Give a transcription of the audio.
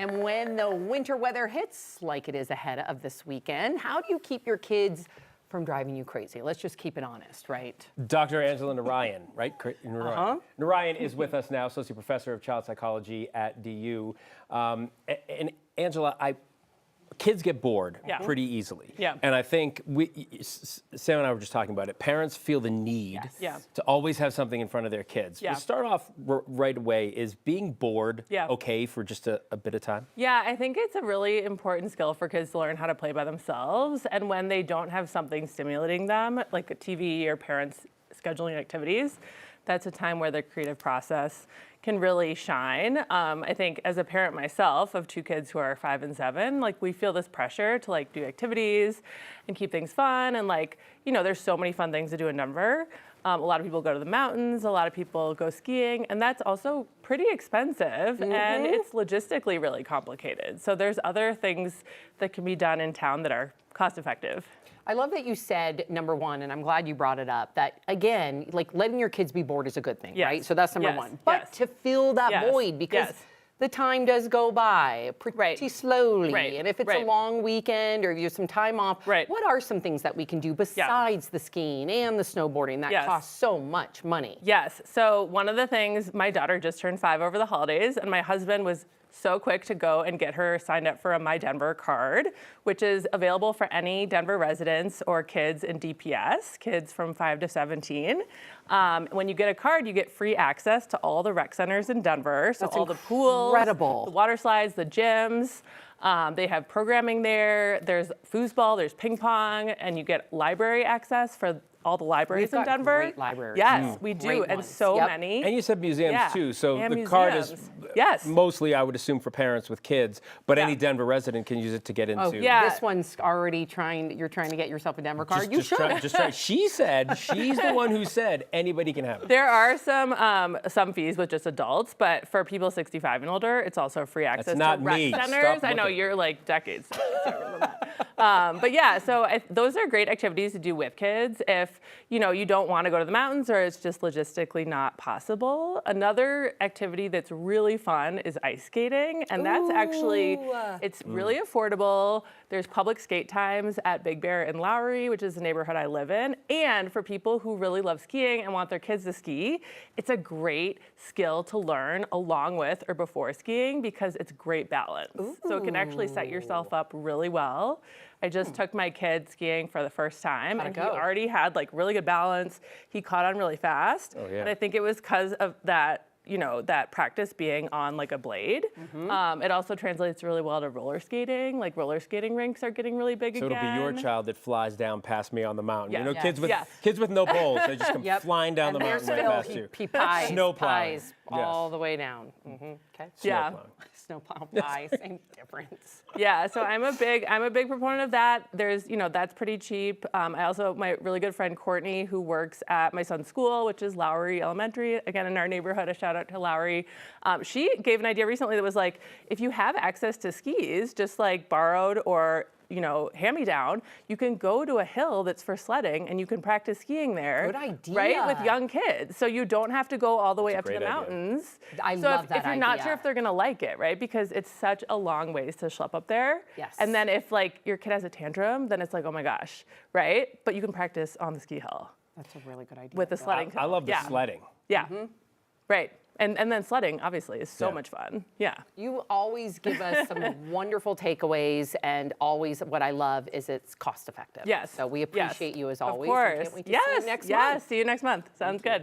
And when the winter weather hits, like it is ahead of this weekend, how do you keep your kids from driving you crazy? Let's just keep it honest, right? Dr. Angela Narayan, right? Narayan. Uh-huh. Narayan is with us now, Associate Professor of Child Psychology at DU. And Angela, kids get bored pretty easily. Yeah. And I think Sam and I were just talking about it. Parents feel the need to always have something in front of their kids. Yeah. To start off right away, is being bored okay for just a bit of time? Yeah, I think it's a really important skill for kids to learn how to play by themselves. And when they don't have something stimulating them, like a TV or parents scheduling activities, that's a time where the creative process can really shine. I think as a parent myself of two kids who are 5 and 7, like we feel this pressure to like do activities and keep things fun. And like, you know, there's so many fun things to do in Denver. A lot of people go to the mountains, a lot of people go skiing, and that's also pretty expensive and it's logistically really complicated. So there's other things that can be done in town that are cost effective. I love that you said, number one, and I'm glad you brought it up, that again, like letting your kids be bored is a good thing, right? So that's number one. But to fill that void, because the time does go by pretty slowly. And if it's a long weekend or if you have some time off, what are some things that we can do besides the skiing and the snowboarding that costs so much money? Yes, so one of the things, my daughter just turned 5 over the holidays, and my husband was so quick to go and get her signed up for a My Denver card, which is available for any Denver residents or kids in DPS, kids from 5 to 17. When you get a card, you get free access to all the rec centers in Denver. So all the pools, the water slides, the gyms. They have programming there. There's foosball, there's ping pong, and you get library access for all the libraries in Denver. Great libraries. Yes, we do, and so many. And you said museums too, so and the card is mostly, I would assume, for parents with kids, but any Denver resident can use it to get into. This one's already you're trying to get yourself a Denver card. You should. Just try. She said, she's the one who said anybody can have it. There are some fees with just adults, but for people 65 and older, it's also free access to rec centers. I know you're like decades younger than that. But yeah, so those are great activities to do with kids if you know you don't want to go to the mountains or it's just logistically not possible. Another activity that's really fun is ice skating, and that's actually it's really affordable. There's public skate times at Big Bear in Lowry, which is the neighborhood I live in. And for people who really love skiing and want their kids to ski, it's a great skill to learn along with or before skiing because it's great balance. So it can actually set yourself up really well. I just took my kid skiing for the first time, and he already had like really good balance. He caught on really fast, and I think it was because of that, you know, that practice being on like a blade. It also translates really well to roller skating. Like roller skating rinks are getting really big again. So it'll be your child that flies down past me on the mountain. You know, kids with no poles, they just come flying down the mountain right past you. Snow pies all the way down. Snowplow pie, same difference. Yeah, so I'm a big proponent of that. There's, you know, that's pretty cheap. I also, my really good friend Courtney, who works at my son's school, which is Lowry Elementary, again in our neighborhood, a shout out to Lowry. She gave an idea recently that was like, if you have access to skis, just like borrowed or you know, hand-me-down, you can go to a hill that's for sledding and you can practice skiing there. Good idea. Right, with young kids. So you don't have to go all the way up to the mountains. I love that idea. If you're not sure if they're gonna like it, right? Because it's such a long ways to schlep up there. Yes. And then if like your kid has a tantrum, then it's like, oh my gosh, right? But you can practice on the ski hill. That's a really good idea. With the sledding. I love the sledding. Yeah, right. And then sledding, obviously, is so much fun. Yeah. You always give us some wonderful takeaways, and always what I love is it's cost effective. Yes. So we appreciate you as always. Of course. Can't wait to see you next month. See you next month. Sounds good.